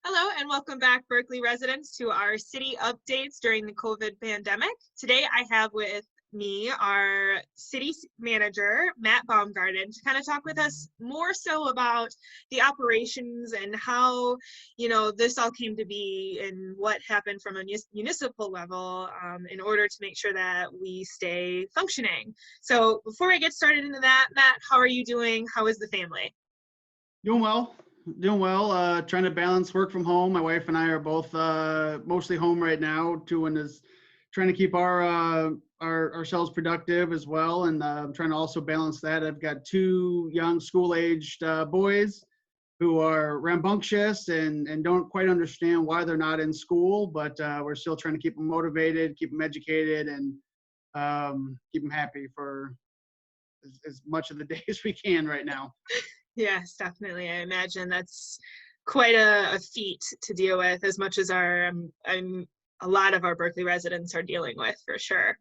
Hello and welcome back, Berkeley residents, to our city updates during the COVID pandemic. Today I have with me our city manager, Matt Baumgarten, to kind of talk with us more so about the operations and how, this all came to be and what happened from a municipal level in order to make sure that we stay functioning. So before I get started into that, Matt, how are you doing? How is the family? Doing well. Trying to balance work from home. My wife and I are both mostly home right now. Trying to keep ourselves productive as well, and I'm trying to also balance that. I've got two young school-aged boys who are rambunctious and don't quite understand why they're not in school, but we're still trying to keep them motivated, keep them educated, and keep them happy for as much of the day as we can right now. Yes, definitely. I imagine that's quite a feat to deal with, as much as a lot of our Berkeley residents are dealing with, for sure.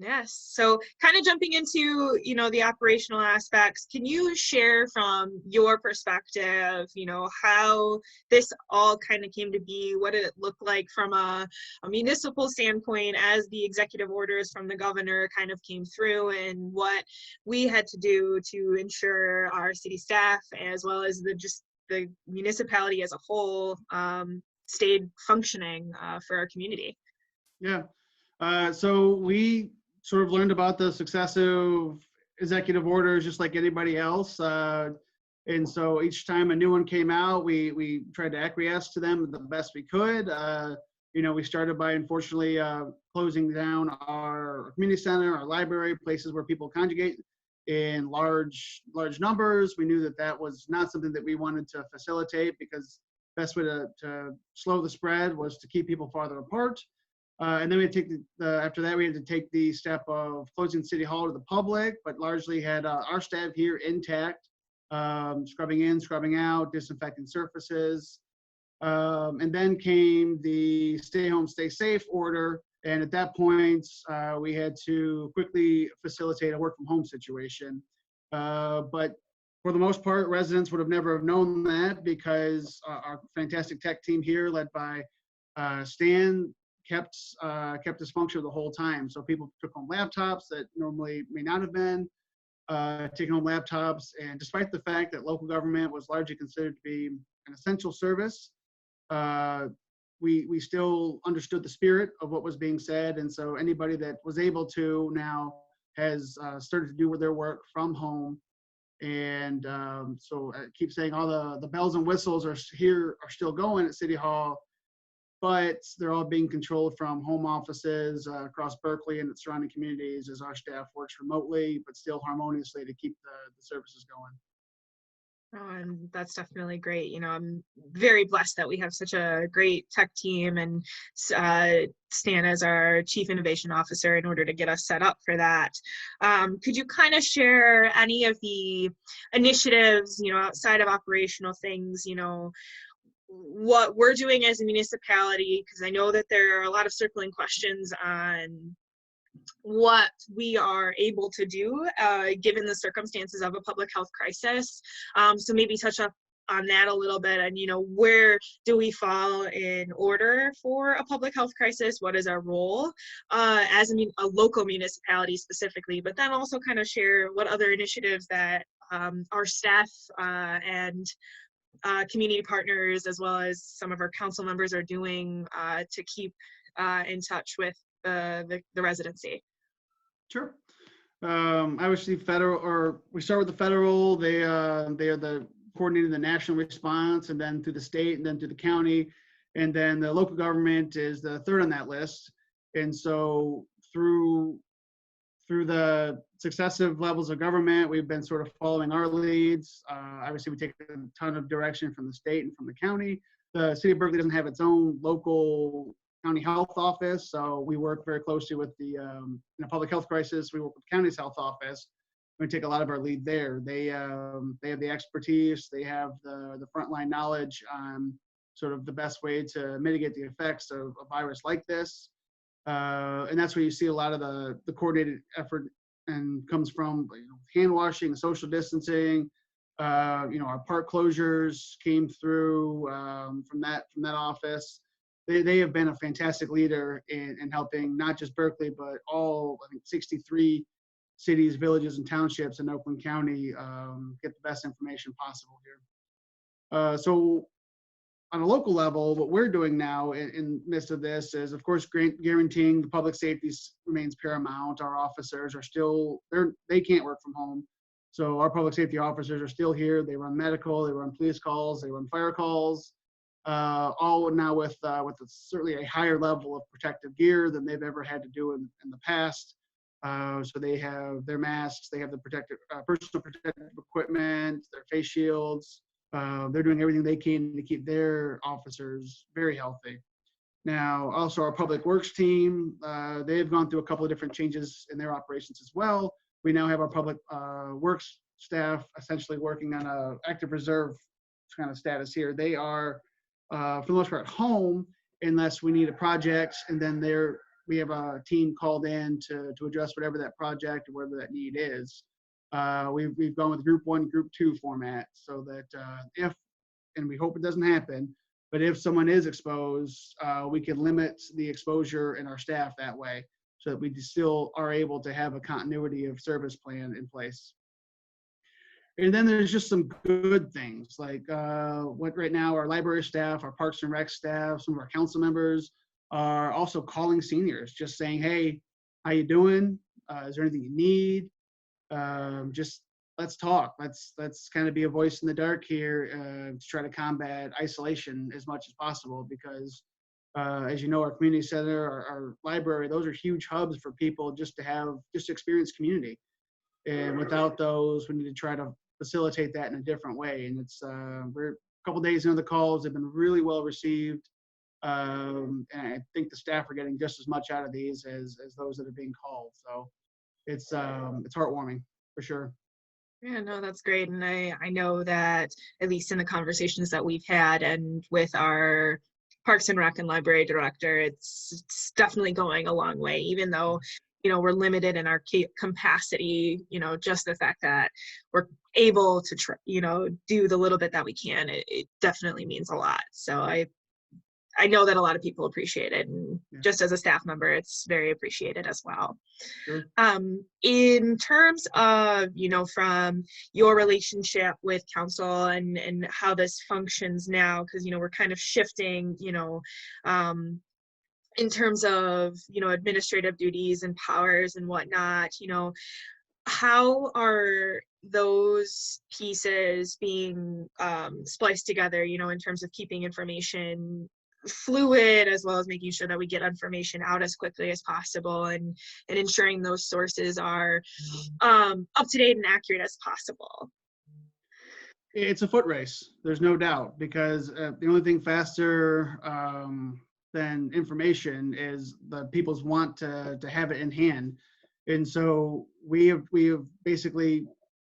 Yes. So kind of jumping into, the operational aspects, can you share from your perspective, how this all kind of came to be, what did it look like from a municipal standpoint as the executive orders from the governor kind of came through, and what we had to do to ensure our city staff, as well as the municipality as a whole, stayed functioning for our community? Yeah. So we sort of learned about the successive executive orders just like anybody else. And so each time a new one came out, we tried to acquiesce to them the best we could. We started by, unfortunately, closing down our community center, our library, places where people congregate in large numbers. We knew that was not something that we wanted to facilitate, because the best way to slow the spread was to keep people farther apart. And then we had to take after that, we had to take the step of closing City Hall to the public, but largely had our staff here intact, scrubbing in, scrubbing out, disinfecting surfaces. And then came the stay home, stay safe order. And at that point, we had to quickly facilitate a work from home situation. But for the most part, residents would have never have known that, because our fantastic tech team here, led by Stan, kept us functional the whole time. So people took home laptops that normally may not have been taking home laptops. And despite the fact that local government was largely considered to be an essential service, we still understood the spirit of what was being said. And so anybody that was able to now has started to do their work from home. And so I keep saying all the bells and whistles are still going at City Hall, but they're all being controlled from home offices across Berkeley and its surrounding communities, as our staff works remotely, but still harmoniously to keep the services going. Oh, and that's definitely great. I'm very blessed that we have such a great tech team, and Stan as our Chief Innovation Officer in order to get us set up for that. Could you kind of share any of the initiatives, outside of operational things, what we're doing as a municipality, because I know that there are a lot of circling questions on what we are able to do given the circumstances of a public health crisis. So maybe touch up on that a little bit, and where do we fall in order for a public health crisis? What is our role as a local municipality specifically, but then also kind of share what other initiatives that our staff and community partners, as well as some of our council members, are doing to keep in touch with the residency. Sure. Obviously, we start with the federal. They are the coordinating the national response, and then through the state, and then through the county, and then the local government is the third on that list. And so through the successive levels of government, we've been sort of following our leads. Obviously, we take a ton of direction from the state and from the county. The city of Berkeley doesn't have its own local county health office, so we work very closely with in a public health crisis, we work with the county's health office. We take a lot of our lead there. They have the expertise, they have the frontline knowledge on sort of the best way to mitigate the effects of a virus like this. And that's where you see a lot of the coordinated effort and comes from, hand washing, social distancing, Our park closures came through from that office. They have been a fantastic leader in helping not just Berkley, but all, I think, 63 cities, villages, and townships in Oakland County get the best information possible here. So on a local level, what we're doing now in midst of this is, of course, guaranteeing the public safety remains paramount. Our officers are still, they can't work from home. So our public safety officers are still here. They run medical, they run police calls, they run fire calls, all now with certainly a higher level of protective gear than they've ever had to do in the past. So they have their masks, they have the personal protective equipment, their face shields. They're doing everything they can to keep their officers very healthy. Now, also our public works team, they've gone through a couple of different changes in their operations as well. We now have our public works staff essentially working on a active reserve kind of status here. They are, for the most part, home unless we need a project, and then we have a team called in to address whatever that project or whatever that need is. We've gone with group 1, group 2 format so that if, and we hope it doesn't happen, but if someone is exposed, we can limit the exposure in our staff that way so that we still are able to have a continuity of service plan in place. And then there's just some good things like what right now our library staff, our parks and rec staff, some of our council members are also calling seniors, just saying, hey, how you doing? Is there anything you need? Just let's talk. Let's kind of be a voice in the dark here to try to combat isolation as much as possible because as you know, our community center, our library, those are huge hubs for people just to experience community. And without those, we need to try to facilitate that in a different way. And it's we're a couple days into the calls, they've been really well received. And I think the staff are getting just as much out of these as those that are being called. So it's heartwarming for sure. Yeah, no, that's great. And I know that at least in the conversations that we've had and with our Parks and Rec and Library Director, it's definitely going a long way, even though, we're limited in our capacity, just the fact that we're able to, do the little bit that we can, it definitely means a lot. So I know that a lot of people appreciate it, and just as a staff member, it's very appreciated as well. Sure. In terms of, from your relationship with council and how this functions now, because, we're kind of shifting, in terms of, administrative duties and powers and whatnot, how are those pieces being spliced together, in terms of keeping information fluid, as well as making sure that we get information out as quickly as possible and ensuring those sources are up to date and accurate as possible? It's a foot race, there's no doubt, because the only thing faster than information is the people's want to have it in hand. And so we have basically,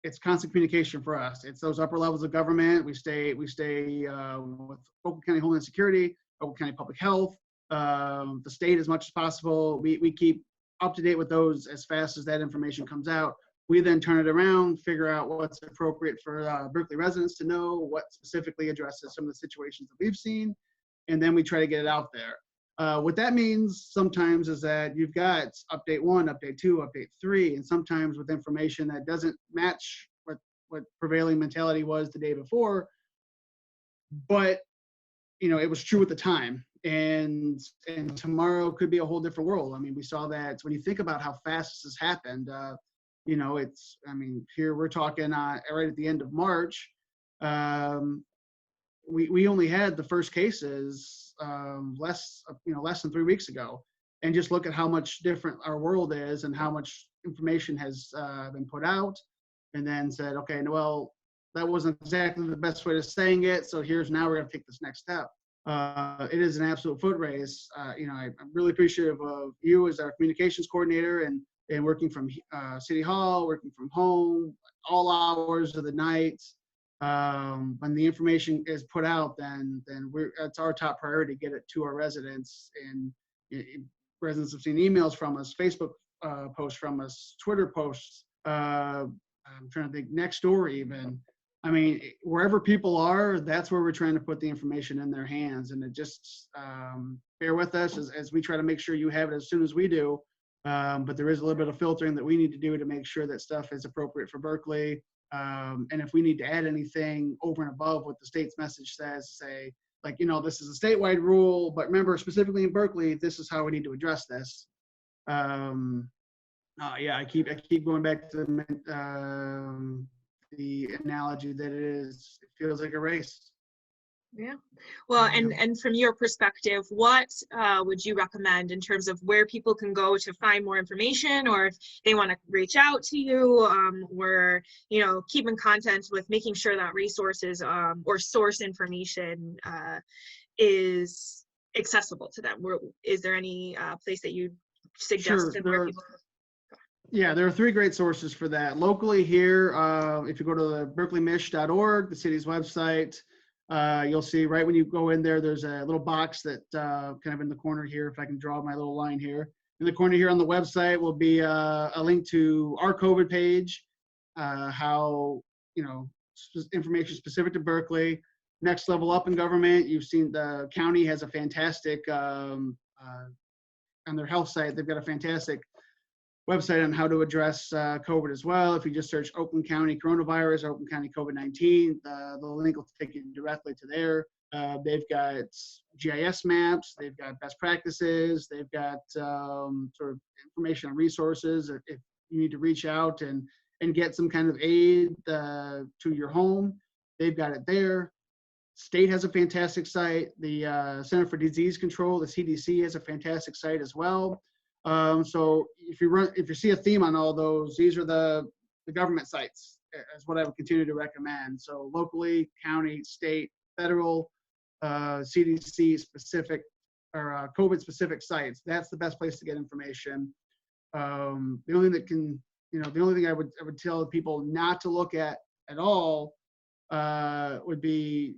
it's constant communication for us. It's those upper levels of government. We stay with Oakland County Homeland Security, Oakland County Public Health, the state as much as possible. We keep up to date with those as fast as that information comes out. We then turn it around, figure out what's appropriate for Berkley residents to know, what specifically addresses some of the situations that we've seen, and then we try to get it out there. What that means sometimes is that you've got update 1, update 2, update 3, and sometimes with information that doesn't match what prevailing mentality was the day before, but it was true at the time, and tomorrow could be a whole different world. I mean, we saw that when you think about how fast this has happened. Here we're talking right at the end of March. We only had the first cases less than 3 weeks ago, and just look at how much different our world is and how much information has been put out, and then said, okay, well, that wasn't exactly the best way of saying it, so now we're going to take this next step. It is an absolute foot race. I'm really appreciative of you as our communications coordinator and working from City Hall, working from home, all hours of the night. When the information is put out, then it's our top priority to get it to our residents. And residents have seen emails from us, Facebook posts from us, Twitter posts. I'm trying to think, Nextdoor even. I mean, wherever people are, that's where we're trying to put the information in their hands. And it just, bear with us as we try to make sure you have it as soon as we do. But there is a little bit of filtering that we need to do to make sure that stuff is appropriate for Berkeley. And if we need to add anything over and above what the state's message says, say, like, this is a statewide rule, but remember, specifically in Berkeley, this is how we need to address this. Yeah, I keep going back to the analogy that it feels like a race. Yeah. Well, and from your perspective, what would you recommend in terms of where people can go to find more information, or if they want to reach out to you, or, keep in contact with making sure that resources or source information is accessible to them? Is there any place that you suggested where people? Yeah, there are 3 great sources for that. Locally here, if you go to the berkleymish.org, the city's website, you'll see right when you go in there, there's a little box that kind of in the corner here, if I can draw my little line here. In the corner here on the website will be a link to our COVID page, how, information specific to Berkeley. Next level up in government, you've seen the county has a fantastic, on their health site, they've got a fantastic website on how to address COVID as well. If you just search Oakland County coronavirus, Oakland County COVID-19, the link will take you directly to there. They've got GIS maps, they've got best practices, they've got sort of information on resources if you need to reach out and get some kind of aid to your home. They've got it there. State has a fantastic site. The Center for Disease Control, the CDC, has a fantastic site as well. So if you see a theme on all those, these are the government sites, is what I would continue to recommend. So locally, county, state, federal, CDC specific or COVID specific sites. That's the best place to get information. The only thing I would tell people not to look at all would be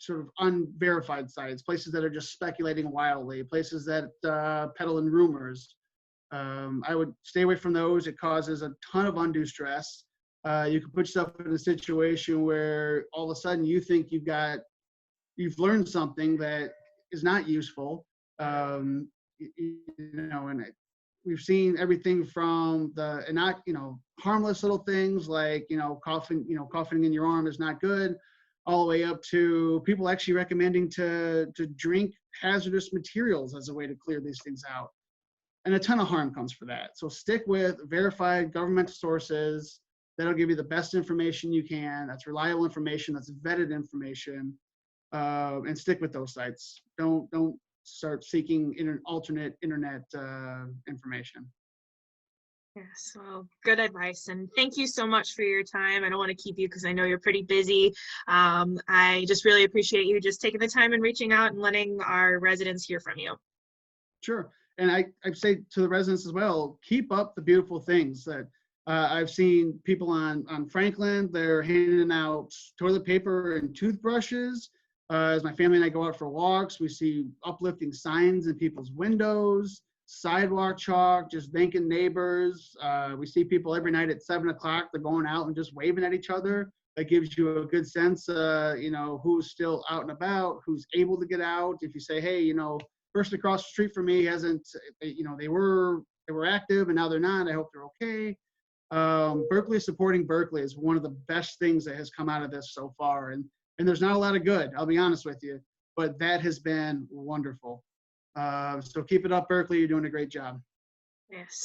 sort of unverified sites, places that are just speculating wildly, places that peddle in rumors. I would stay away from those. It causes a ton of undue stress. You can put yourself in a situation where all of a sudden you think you've learned something that is not useful. And we've seen everything from harmless little things like, coughing in your arm is not good, all the way up to people actually recommending to drink hazardous materials as a way to clear these things out. And a ton of harm comes for that. So stick with verified government sources. That'll give you the best information you can. That's reliable information. That's vetted information. And stick with those sites. Don't start seeking alternate internet information. Yes, well, good advice. And thank you so much for your time. I don't want to keep you because I know you're pretty busy. I just really appreciate you just taking the time and reaching out and letting our residents hear from you. Sure. And I say to the residents as well, keep up the beautiful things that I've seen people on Franklin. They're handing out toilet paper and toothbrushes. As my family and I go out for walks, we see uplifting signs in people's windows, sidewalk chalk, just thanking neighbors. We see people every night at 7 o'clock. They're going out and just waving at each other. That gives you a good sense, who's still out and about, who's able to get out. If you say, hey, person across the street from me hasn't, they were active and now they're not. I hope they're okay. Berkeley supporting Berkeley is one of the best things that has come out of this so far. And there's not a lot of good, I'll be honest with you, but that has been wonderful. So keep it up, Berkeley. You're doing a great job. Yes.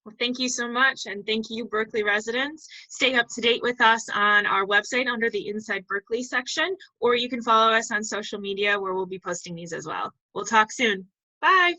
Well, thank you so much. And thank you, Berkeley residents. Stay up to date with us on our website under the Inside Berkeley section, or you can follow us on social media where we'll be posting these as well. We'll talk soon. Bye.